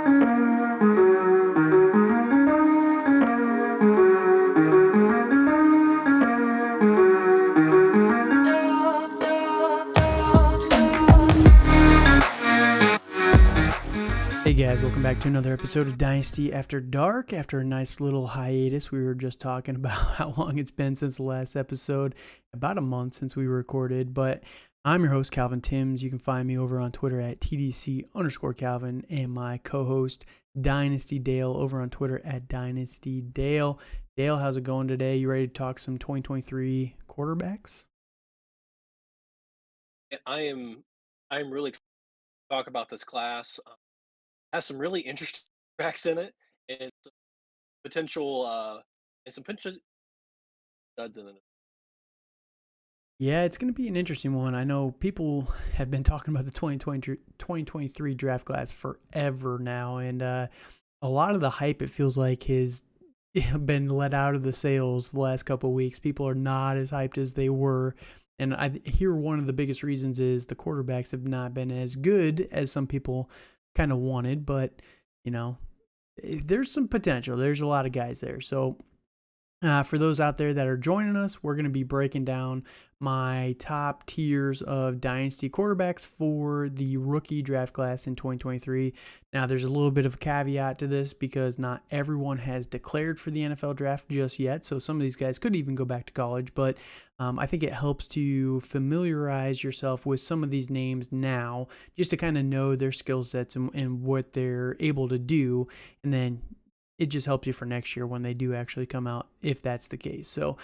Hey guys, welcome back to another episode of Dynasty After Dark. After a nice little hiatus, we were just talking about how long it's been since the last episode, about a month since we recorded, but I'm your host, Calvin Timms. You can find me over on Twitter at TDC_Calvin and my co-host, Dynasty Dale, over on Twitter at Dynasty Dale. Dale, how's it going today? You ready to talk some 2023 quarterbacks? I'm really excited to talk about this class. Has some really interesting backs in it, and some potential studs in it. Yeah, it's going to be an interesting one. I know people have been talking about the 2023 draft class forever now, and a lot of the hype, it feels like, has been let out of the sails the last couple of weeks. People are not as hyped as they were, and I hear one of the biggest reasons is the quarterbacks have not been as good as some people kind of wanted, but, you know, there's some potential. There's a lot of guys there, so for those out there that are joining us, we're going to be breaking down my top tiers of Dynasty quarterbacks for the rookie draft class in 2023. Now, there's a little bit of a caveat to this because not everyone has declared for the NFL draft just yet. So some of these guys could even go back to college, but I think it helps to familiarize yourself with some of these names now just to kind of know their skill sets and what they're able to do. And then it just helps you for next year when they do actually come out, if that's the case. So,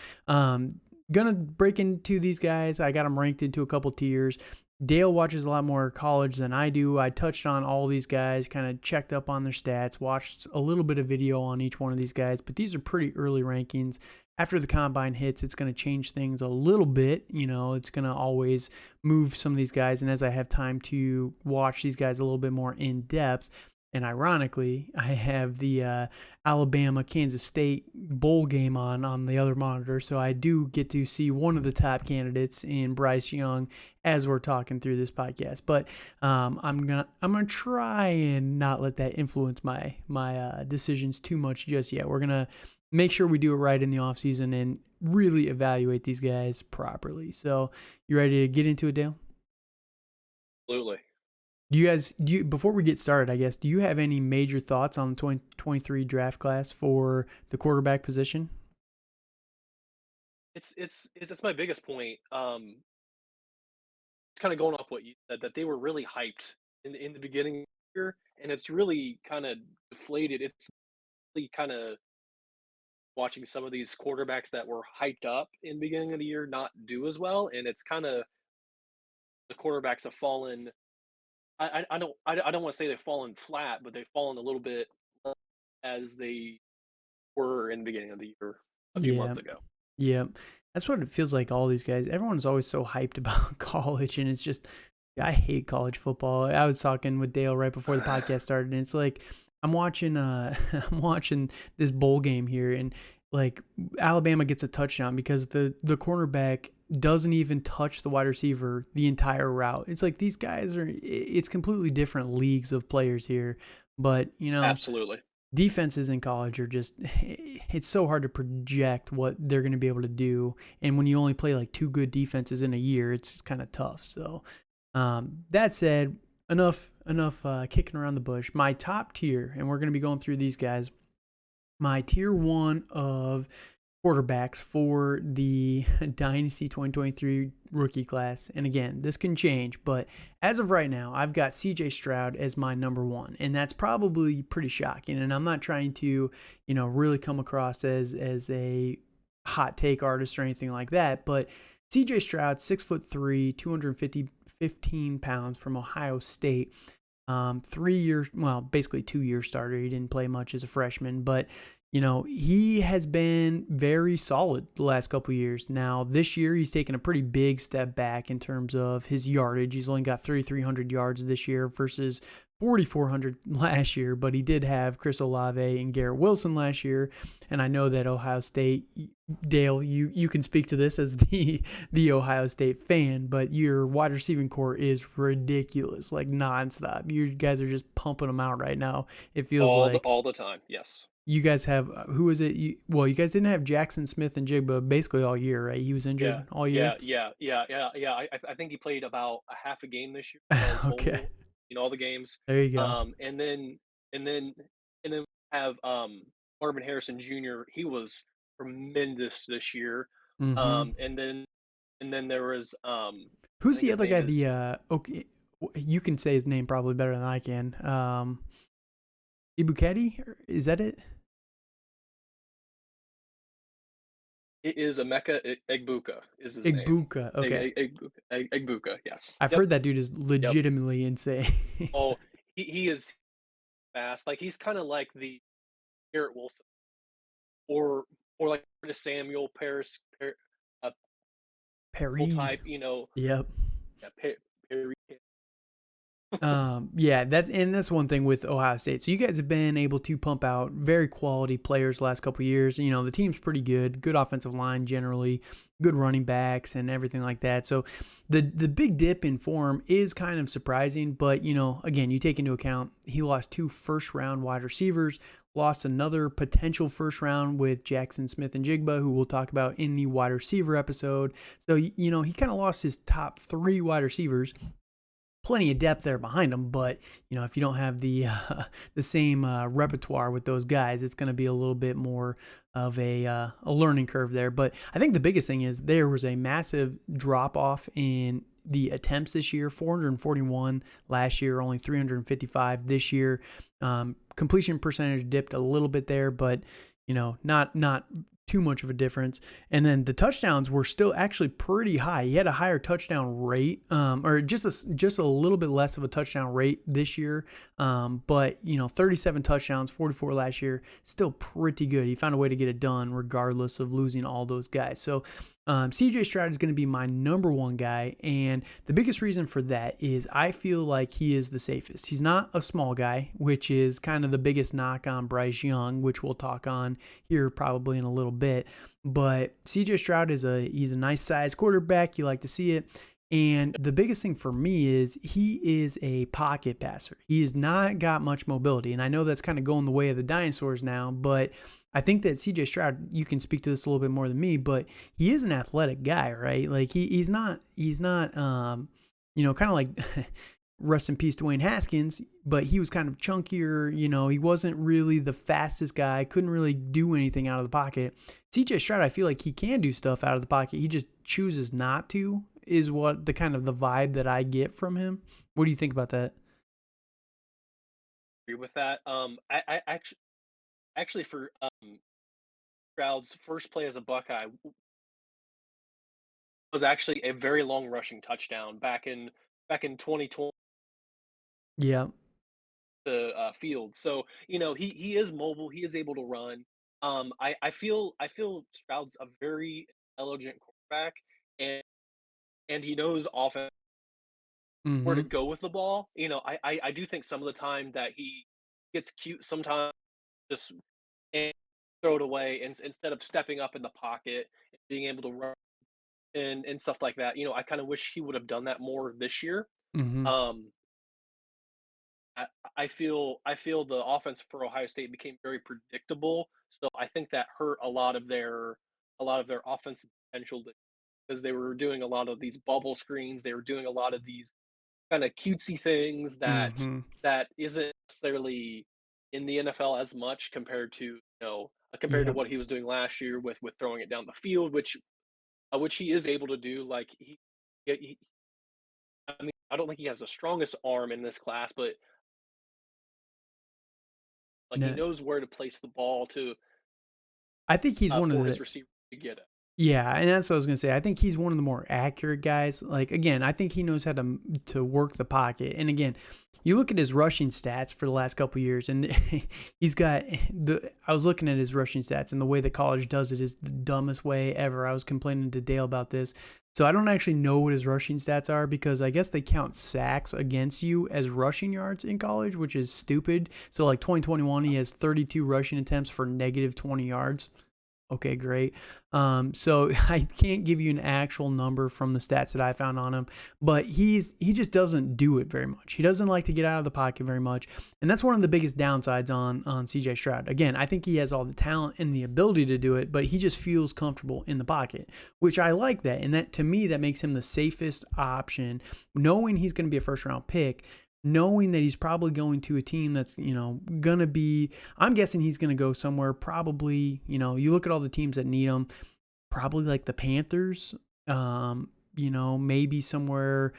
gonna break into these guys. I got them ranked into a couple tiers. Dale watches a lot more college than I do. I touched on all these guys, kind of checked up on their stats, watched a little bit of video on each one of these guys, but these are pretty early rankings. After the combine hits, it's going to change things a little bit. You know, it's going to always move some of these guys. And as I have time to watch these guys a little bit more in depth, and ironically, I have the Alabama-Kansas State bowl game on the other monitor, so I do get to see one of the top candidates in Bryce Young as we're talking through this podcast. But I'm gonna try and not let that influence my decisions too much just yet. We're gonna make sure we do it right in the offseason and really evaluate these guys properly. So, you ready to get into it, Dale? Absolutely. Before we get started, I guess, do you have any major thoughts on the 2023 draft class for the quarterback position? It's my biggest point. It's kind of going off what you said, that they were really hyped in the beginning of the year, and it's really kind of deflated. It's really kind of watching some of these quarterbacks that were hyped up in the beginning of the year not do as well, and it's kind of the quarterbacks have fallen. I don't want to say they've fallen flat, but they've fallen a little bit as they were in the beginning of the year a few Yeah, months ago. yeah. That's what it feels like, all these guys. Everyone's always so hyped about college, and it's just, I hate college football. I was talking with Dale right before the podcast started, and it's like I'm watching I'm watching this bowl game here, and like Alabama gets a touchdown because the cornerback doesn't even touch the wide receiver the entire route. It's like these guys it's completely different leagues of players here. But, you know, Absolutely. defenses in college are just, it's so hard to project what they're going to be able to do. And when you only play like two good defenses in a year, it's kind of tough. So that said, enough kicking around the bush. My top tier, and we're going to be going through these guys, my tier one of quarterbacks for the Dynasty 2023 rookie class. And again, this can change, but as of right now, I've got CJ Stroud as my number one, and that's probably pretty shocking. And I'm not trying to, really come across as a hot take artist or anything like that, but CJ Stroud, 6'3", 215 pounds, from Ohio State. 3 years, well, basically 2 year starter. He didn't play much as a freshman, but he has been very solid the last couple of years. Now, this year, he's taken a pretty big step back in terms of his yardage. He's only got 3,300 yards this year versus 4,400 last year, but he did have Chris Olave and Garrett Wilson last year. And I know that Ohio State, Dale, you can speak to this as the Ohio State fan, but your wide receiving core is ridiculous, like nonstop. You guys are just pumping them out right now. It feels like all the time. Yes. you guys have who is it? You guys didn't have Jackson Smith and Jigba basically all year, right? He was Yeah. injured all year. Yeah. I think he played about a half a game this year all Okay, total, all the games. there you go. And then and then and then we have Marvin Harrison Jr. He was tremendous this year. Mm-hmm. And then there was I Who's think the his other guy? name The is okay, you can say his name probably better than I can. Ibuketi, is that it? it is Emeka Egbuka is his name. Igbuka. Okay, Egbuka, yes. I've Yep. heard that dude is Yep. legitimately insane. Oh, he is fast. Like he's kind of like the Garrett Wilson or like Curtis Samuel, uh, Perry. type, Yep. yeah, Perry. Yeah, that's one thing with Ohio State. So you guys have been able to pump out very quality players the last couple of years. The team's pretty good offensive line generally, good running backs and everything like that. So the big dip in form is kind of surprising, but again, you take into account he lost 2 first-round wide receivers, lost another potential first round with Jackson Smith and Jigba, who we'll talk about in the wide receiver episode. So he kind of lost his top 3 wide receivers, plenty of depth there behind them, but if you don't have the same repertoire with those guys, it's going to be a little bit more of a learning curve there. But I think the biggest thing is there was a massive drop off in the attempts this year. 441 last year, only 355 this year. Completion percentage dipped a little bit there, but not too much of a difference. And then the touchdowns were still actually pretty high. He had a higher touchdown rate, or just a little bit less of a touchdown rate this year. But 37 touchdowns, 44 last year, still pretty good. He found a way to get it done regardless of losing all those guys. So CJ Stroud is going to be my number one guy, and the biggest reason for that is I feel like he is the safest. He's not a small guy, which is kind of the biggest knock on Bryce Young, which we'll talk on here probably in a little bit. But CJ Stroud he's a nice size quarterback. You like to see it. And the biggest thing for me is he is a pocket passer. He has not got much mobility. And I know that's kind of going the way of the dinosaurs now, but I think that CJ Stroud, you can speak to this a little bit more than me, but he is an athletic guy, right? Like he's not kind of like rest in peace Dwayne Haskins, but he was kind of chunkier, he wasn't really the fastest guy, couldn't really do anything out of the pocket. CJ Stroud, I feel like he can do stuff out of the pocket. He just chooses not to, is what the kind of the vibe that I get from him. What do you think about that? Agree with that. I actually for Stroud's first play as a Buckeye was actually a very long rushing touchdown back in 2020 Yeah. the field. So he is mobile. He is able to run. I feel Stroud's a very intelligent quarterback, and he knows offense where to Mm-hmm. go with the ball. I do think some of the time that he gets cute sometimes, just and throw it away instead of stepping up in the pocket and being able to run and stuff like that. I kind of wish he would have done that more this year. Mm-hmm. Um, I, I feel the offense for Ohio State became very predictable, so I think that hurt a lot of their offensive potential because they were doing a lot of these bubble screens. They were doing a lot of these kind of cutesy things that Mm-hmm. isn't necessarily in the NFL as much compared to Yep. what he was doing last year with throwing it down the field, which he is able to do. Like I mean, I don't think he has the strongest arm in this class, but like he No, knows where to place the ball to I think he's one of for the his receiver to get it. Yeah, and that's what I was gonna say. I think he's one of the more accurate guys. Like again, I think he knows how to work the pocket. And again, you look at his rushing stats for the last couple years, and he's got the. I was looking at his rushing stats, and the way that college does it is the dumbest way ever. I was complaining to Dale about this. So I don't actually know what his rushing stats are because I guess they count sacks against you as rushing yards in college, which is stupid. So like 2021, he has 32 rushing attempts for negative 20 yards. Okay, great. So I can't give you an actual number from the stats that I found on him, but he just doesn't do it very much. He doesn't like to get out of the pocket very much, and that's one of the biggest downsides on CJ Stroud. Again, I think he has all the talent and the ability to do it, but he just feels comfortable in the pocket, which I like that, and that to me that makes him the safest option, knowing he's going to be a first round pick, knowing that he's probably going to a team that's, going to be, I'm guessing he's going to go somewhere probably, you look at all the teams that need him, probably like the Panthers, maybe somewhere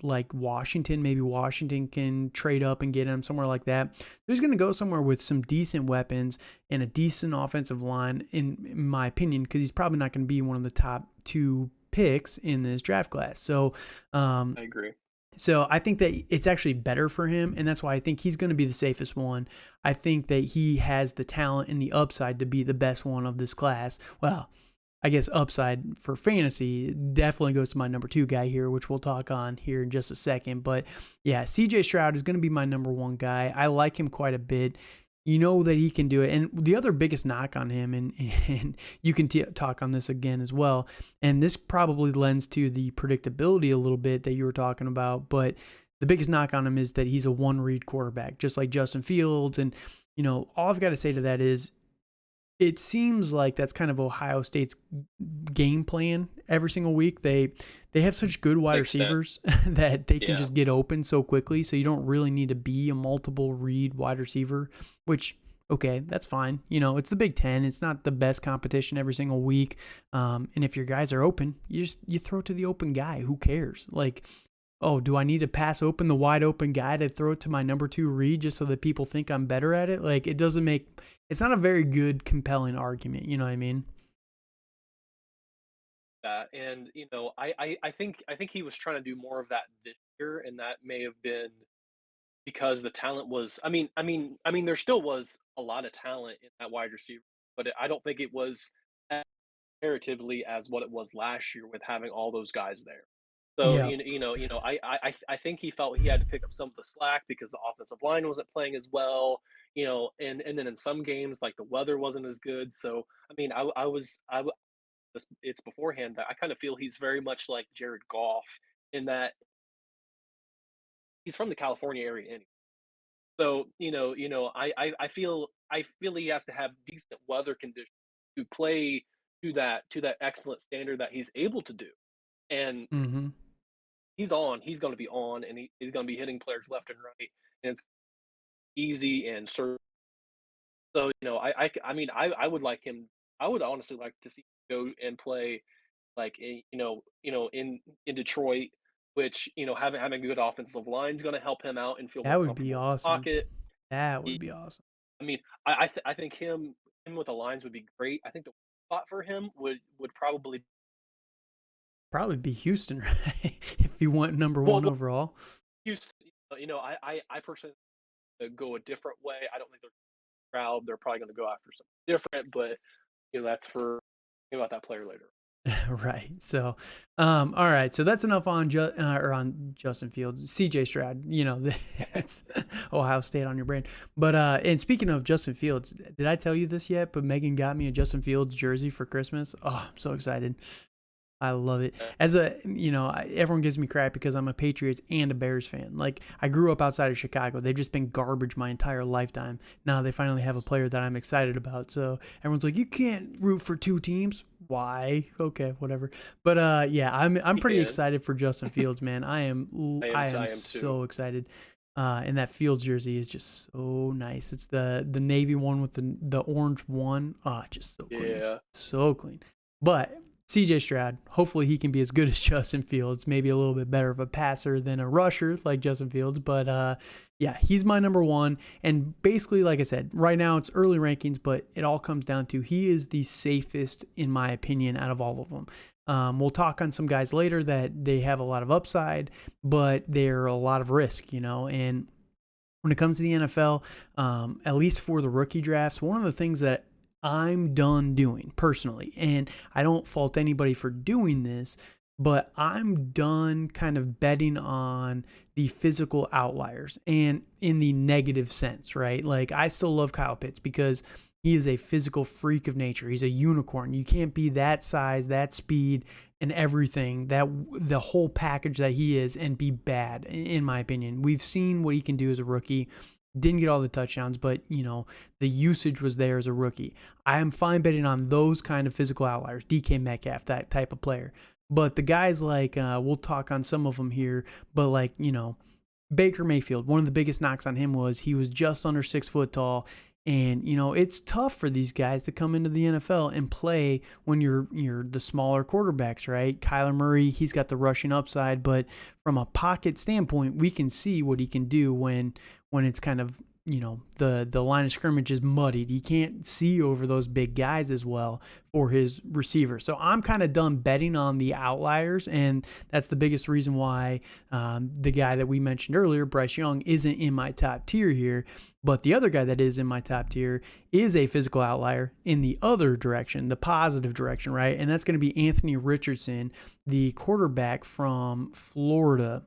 like Washington. Maybe Washington can trade up and get him somewhere like that. So he's going to go somewhere with some decent weapons and a decent offensive line, in my opinion, because he's probably not going to be one of the top two picks in this draft class. So, I agree. so I think that it's actually better for him, and that's why I think he's going to be the safest one. I think that he has the talent and the upside to be the best one of this class. Well, I guess upside for fantasy definitely goes to my number 2 guy here, which we'll talk on here in just a second. But yeah, CJ Stroud is going to be my number 1 guy. I like him quite a bit. You know that he can do it. And the other biggest knock on him, and you can talk on this again as well, and this probably lends to the predictability a little bit that you were talking about, but the biggest knock on him is that he's a one-read quarterback, just like Justin Fields. And, all I've got to say to that is it seems like that's kind of Ohio State's game plan every single week. They have such good wide Makes sense. receivers that they can Yeah. just get open so quickly, so you don't really need to be a multiple read wide receiver, which okay, that's fine. It's the Big Ten. It's not the best competition every single week. And if your guys are open, you throw it to the open guy. Who cares? Like, oh, do I need to pass open the wide open guy to throw it to my number 2 read just so that people think I'm better at it? Like, it's not a very good, compelling argument. You know what I mean? That and I think he was trying to do more of that this year, and that may have been because the talent was. I mean, there still was a lot of talent in that wide receiver, but I don't think it was as comparatively as what it was last year with having all those guys there. So Yeah. I think he felt he had to pick up some of the slack because the offensive line wasn't playing as well. And then in some games like the weather wasn't as good. So I mean, I was I w- it's beforehand that I kind of feel he's very much like Jared Goff in that he's from the California area anyway. So I feel he has to have decent weather conditions to play to that excellent standard that he's able to do. And Mm-hmm. he's going to be on, and he's going to be hitting players left and right, and it's easy and certain. So I mean I would like him. I would honestly like to see him go and play like in Detroit, which having a good offensive line is going to help him out and feel more That would be comfortable in the awesome. pocket. That He- would be awesome. I mean, I think him with the lines would be great. I think the spot for him would probably Probably be Houston, right? If you want number well, 1 overall. Houston. I personally go a different way. I don't think they're crowd. They're probably going to go after something different, but that's for about that player later. Right. So, all right. So that's enough on on Justin Fields, CJ Stroud. It's Ohio State on your brain. But and speaking of Justin Fields, did I tell you this yet? But Megan got me a Justin Fields jersey for Christmas. Oh, I'm so excited. I love it. Uh, As a, everyone gives me crap because I'm a Patriots and a Bears fan. Like, I grew up outside of Chicago. They've just been garbage my entire lifetime. Now they finally have a player that I'm excited about. So everyone's like, you can't root for 2 teams. Why? Okay, whatever. But yeah, I'm he pretty can. excited for Justin Fields, man. I am I am too. so excited. And that Fields jersey is just so nice. It's the navy one with the orange one. Oh, just so clean, Yeah. so clean. But CJ Stroud. Hopefully he can be as good as Justin Fields, maybe a little bit better of a passer than a rusher like Justin Fields, but yeah, he's my number one. And basically, like I said, right now it's early rankings, but it all comes down to he is the safest, in my opinion, out of all of them. We'll talk on some guys later that they have a lot of upside, but they're a lot of risk, and when it comes to the NFL, at least for the rookie drafts, one of the things that I'm done doing personally, and I don't fault anybody for doing this, but I'm done kind of betting on the physical outliers and in the negative sense, right? Like, I still love Kyle Pitts because he is a physical freak of nature. He's a unicorn. You can't be that size, that speed, and everything, that the whole package that he is, and be bad, in my opinion. We've seen what he can do as a rookie. Didn't get all the touchdowns, but the usage was there as a rookie. I am fine betting on those kind of physical outliers, DK Metcalf, that type of player. But the guys like we'll talk on some of them here, but like Baker Mayfield, one of the biggest knocks on him was he was just under 6 foot tall. And it's tough for these guys to come into the NFL and play when you're the smaller quarterbacks, right? Kyler Murray, he's got the rushing upside, but from a pocket standpoint, we can see what he can do when it's kind of the line of scrimmage is muddied. He can't see over those big guys as well for his receiver. So I'm kind of done betting on the outliers, and that's the biggest reason why the guy that we mentioned earlier, Bryce Young, isn't in my top tier here. But the other guy that is in my top tier is a physical outlier in the other direction, the positive direction, right? And that's going to be Anthony Richardson, the quarterback from Florida.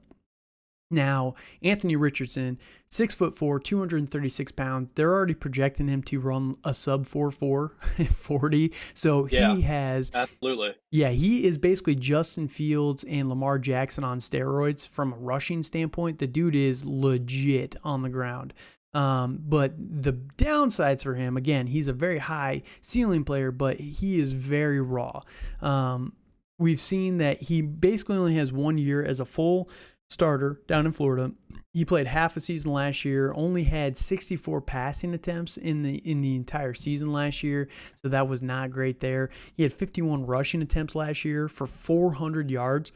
Now, Anthony Richardson, 6'4", 236 pounds. They're already projecting him to run a sub 4.4 40. So Yeah, he has, absolutely. yeah, he is basically Justin Fields and Lamar Jackson on steroids from a rushing standpoint. The dude is legit on the ground. But the downsides for him, again, he's a very high ceiling player, but he is very raw. We've seen that he basically only has 1 year as a full starter down in Florida. He played half a season last year, only had 64 passing attempts in the entire season last year, so that was not great there. He had 51 rushing attempts last year for 400 yards.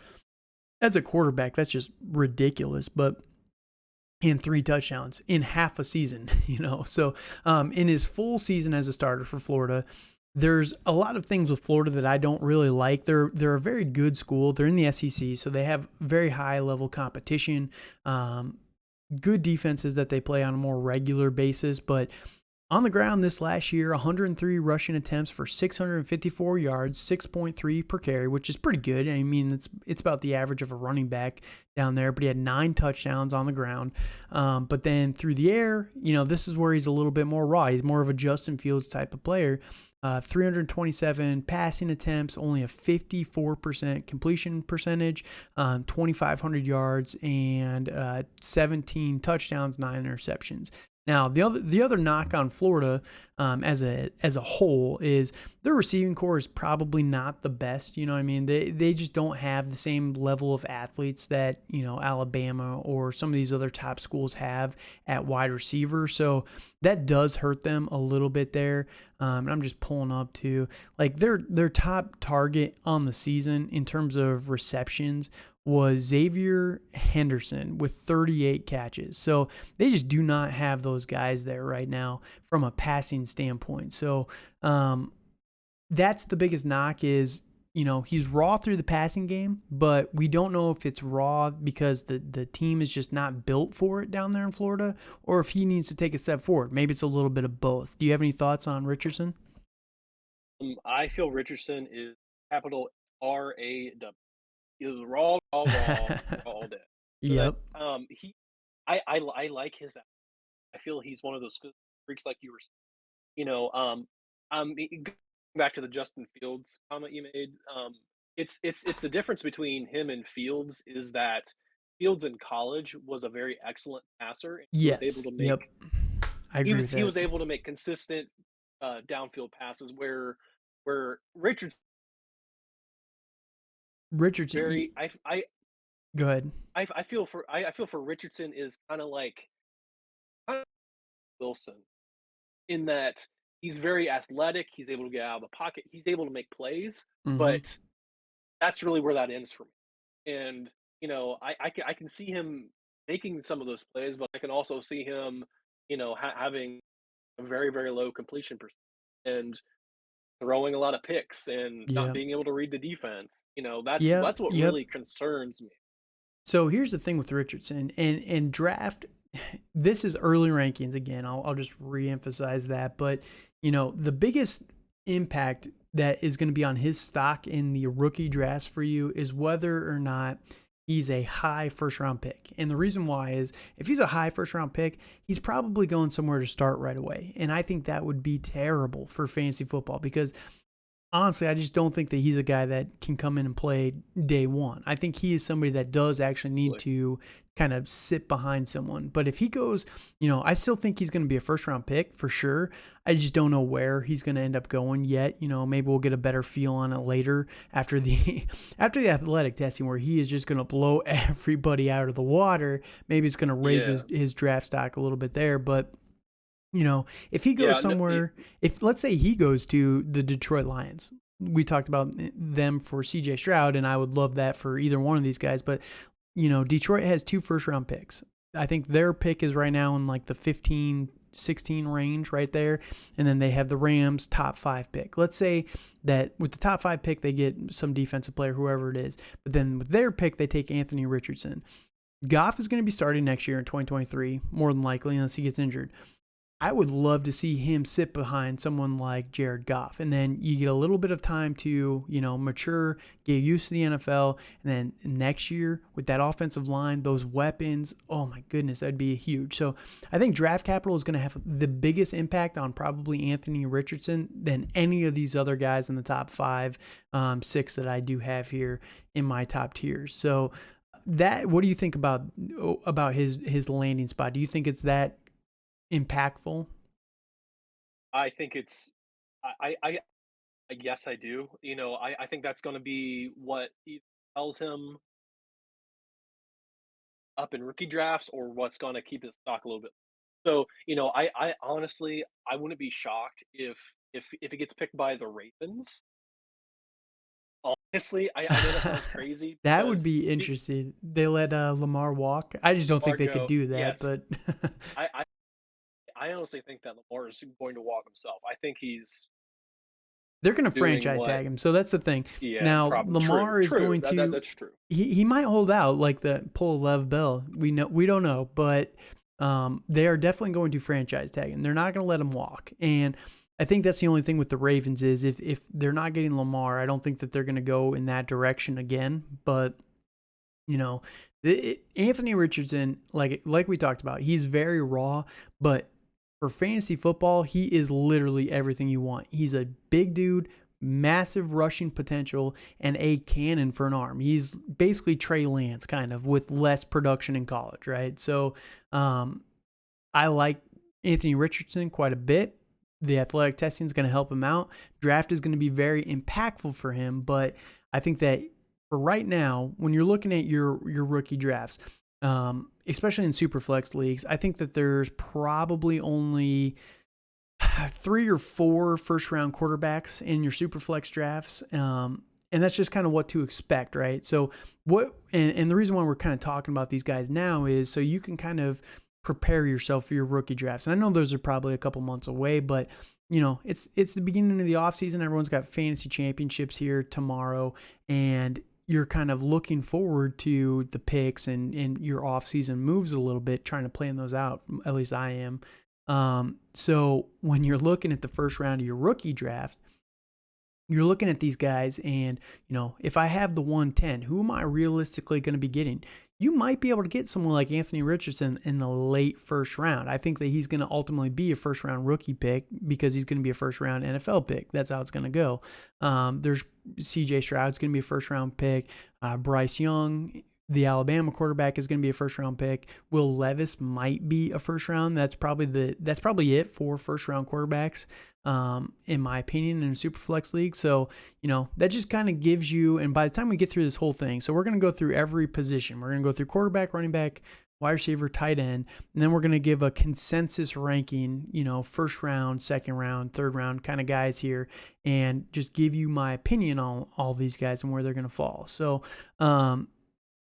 As a quarterback, that's just ridiculous, but and 3 touchdowns in half a season, So in his full season as a starter for Florida, there's a lot of things with Florida that I don't really like. They're a very good school. They're in the SEC, so they have very high level competition, good defenses that they play on a more regular basis. But on the ground this last year, 103 rushing attempts for 654 yards, 6.3 per carry, which is pretty good. I mean, it's about the average of a running back down there, but he had 9 touchdowns on the ground. But then through the air, this is where he's a little bit more raw. He's more of a Justin Fields type of player. 327 passing attempts, only a 54% completion percentage, 2,500 yards, and 17 touchdowns, 9 interceptions. Now, the other knock on Florida as a whole is their receiving core is probably not the best. You know what I mean? They just don't have the same level of athletes that, Alabama or some of these other top schools have at wide receiver. So that does hurt them a little bit there. And I'm just pulling up to like their top target on the season in terms of receptions was Xavier Henderson with 38 catches. So they just do not have those guys there right now from a passing standpoint. So that's the biggest knock is, he's raw through the passing game, but we don't know if it's raw because the team is just not built for it down there in Florida, or if he needs to take a step forward. Maybe it's a little bit of both. Do you have any thoughts on Richardson? I feel Richardson is capital RAW. He was raw, raw, raw, raw all day. So that Yep. I like his. I feel he's one of those freaks like you were saying. Going back to the Justin Fields comment you made. It's the difference between him and Fields is that Fields in college was a very excellent passer, and he was able Yes. to Yep. make I agree with he that. was able to make consistent downfield passes where Richards Richardson. very Go ahead. I feel for Richardson is kind of Wilson in that he's very athletic. He's able to get out of the pocket. He's able to make plays, Mm-hmm. but that's really where that ends for me. And, I can see him making some of those plays, but I can also see him, having a very, very low completion percentage and throwing a lot of picks and not Yeah. being able to read the defense. That's Yep. that's what Yep. really concerns me. So here's the thing with Richardson and draft. This is early rankings again. I'll just reemphasize that. But the biggest impact that is going to be on his stock in the rookie drafts for you is whether or not he's a high first round pick. And the reason why is if he's a high first round pick, he's probably going somewhere to start right away. And I think that would be terrible for fantasy football because honestly, I just don't think that he's a guy that can come in and play day one. I think he is somebody that does actually need Really. to kind of sit behind someone. But if he goes, I still think he's going to be a first round pick for sure. I just don't know where he's going to end up going yet. Maybe we'll get a better feel on it later after the after the athletic testing where he is just going to blow everybody out of the water. Maybe it's going to raise Yeah. his draft stock a little bit there, but if he goes Yeah. No, somewhere, if let's say he goes to the Detroit Lions, we talked about them for CJ Stroud, and I would love that for either one of these guys. But, Detroit has 2 first round picks. I think their pick is right now in like the 15, 16 range right there. And then they have the Rams top 5 pick. Let's say that with the top 5 pick, they get some defensive player, whoever it is. But then with their pick, they take Anthony Richardson. Goff is going to be starting next year in 2023, more than likely, unless he gets injured. I would love to see him sit behind someone like Jared Goff. And then you get a little bit of time to, mature, get used to the NFL. And then next year with that offensive line, those weapons, oh my goodness, that'd be huge. So I think draft capital is going to have the biggest impact on probably Anthony Richardson than any of these other guys in the top 5, 6 that I do have here in my top tiers. So what do you think about his landing spot? Do you think it's that impactful? I think it's. Yes, I do. I think that's going to be what either tells him up in rookie drafts or what's going to keep his stock a little bit. So, I honestly, I wouldn't be shocked if it gets picked by the Ravens. Honestly, I know that sounds crazy That would because be interesting. They let Lamar walk. I just don't think they could Marco, do that, yes, but I, I I honestly think that Lamar is going to walk himself. I think he's they're going to doing franchise what. tag him. So that's the thing. Yeah, Now, probably true, Lamar is true. going That to that's true. he might hold out like the pull Lev Bell. We don't know, but they are definitely going to franchise tag him. They're not going to let him walk. And I think that's the only thing with the Ravens is if they're not getting Lamar, I don't think that they're going to go in that direction again. But you know, Anthony Richardson, like we talked about, he's very raw, but for fantasy football, he is literally everything you want. He's a big dude, massive rushing potential, and a cannon for an arm. He's basically Trey Lance, kind of, with less production in college, right? So I like Anthony Richardson quite a bit. The athletic testing is going to help him out. Draft is going to be very impactful for him, but I think that for right now, when you're looking at your rookie drafts, especially in super flex leagues, I think that there's probably only 3 or 4 first round quarterbacks in your super flex drafts. And that's just kind of what to expect, right? So and the reason why we're kind of talking about these guys now is so you can kind of prepare yourself for your rookie drafts. And I know those are probably a couple months away, but it's the beginning of the offseason. Everyone's got fantasy championships here tomorrow, and you're kind of looking forward to the picks and your offseason moves a little bit, trying to plan those out. At least I am. So when you're looking at the first round of your rookie draft, you're looking at these guys and, if I have the 110, who am I realistically going to be getting? You might be able to get someone like Anthony Richardson in the late first round. I think that he's going to ultimately be a first round rookie pick because he's going to be a first round NFL pick. That's how it's going to go. There's CJ Stroud's going to be a first round pick. Bryce Young, the Alabama quarterback, is going to be a first round pick. Will Levis might be a first round. That's probably it for first round quarterbacks, in my opinion, in a super flex league. So, that just kind of gives you, and by the time we get through this whole thing, so we're going to go through every position. We're going to go through quarterback, running back, wide receiver, tight end, and then we're going to give a consensus ranking, first round, second round, third round kind of guys here, and just give you my opinion on all these guys and where they're going to fall. So,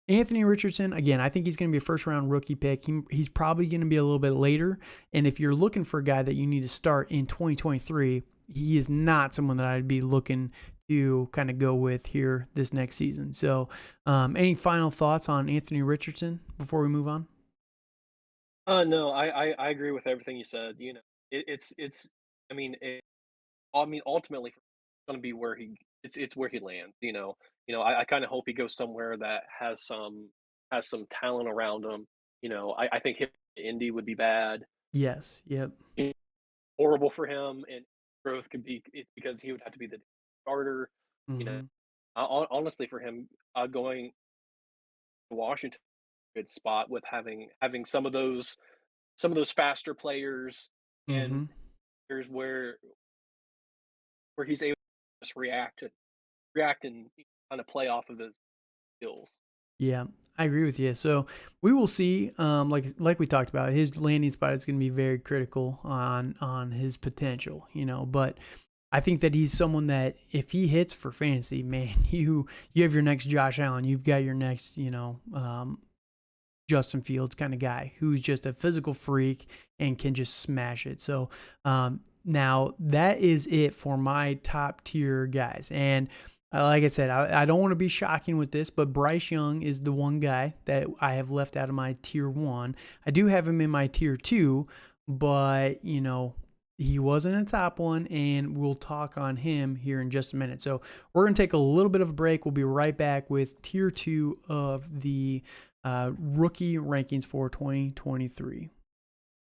Anthony Richardson, again, I think he's going to be a first round rookie pick. He's probably going to be a little bit later. And if you're looking for a guy that you need to start in 2023, he is not someone that I'd be looking to kind of go with here this next season. So, any final thoughts on Anthony Richardson before we move on? No, I agree with everything you said. It's. I mean, ultimately, it's going to be where it's where he lands. I kind of hope he goes somewhere that has some talent around him. I think him to Indy would be bad, Yes. Yep. horrible for him, and growth could be it's because he would have to be the starter. You know, Mm-hmm. honestly, for him, going to Washington, good spot with having some of those faster players and Mm-hmm. there's where he's able to just react and kind of play off of his skills. Yeah, I agree with you. So we will see. Like we talked about, his landing spot is going to be very critical on his potential. But I think that he's someone that if he hits for fantasy, man, you have your next Josh Allen. You've got your next, Justin Fields kind of guy who's just a physical freak and can just smash it. So now that is it for my top tier guys. And like I said, I don't want to be shocking with this, but Bryce Young is the one guy that I have left out of my tier one. I do have him in my tier two, but he wasn't a top one, and we'll talk on him here in just a minute. So we're going to take a little bit of a break. We'll be right back with tier two of the rookie rankings for 2023.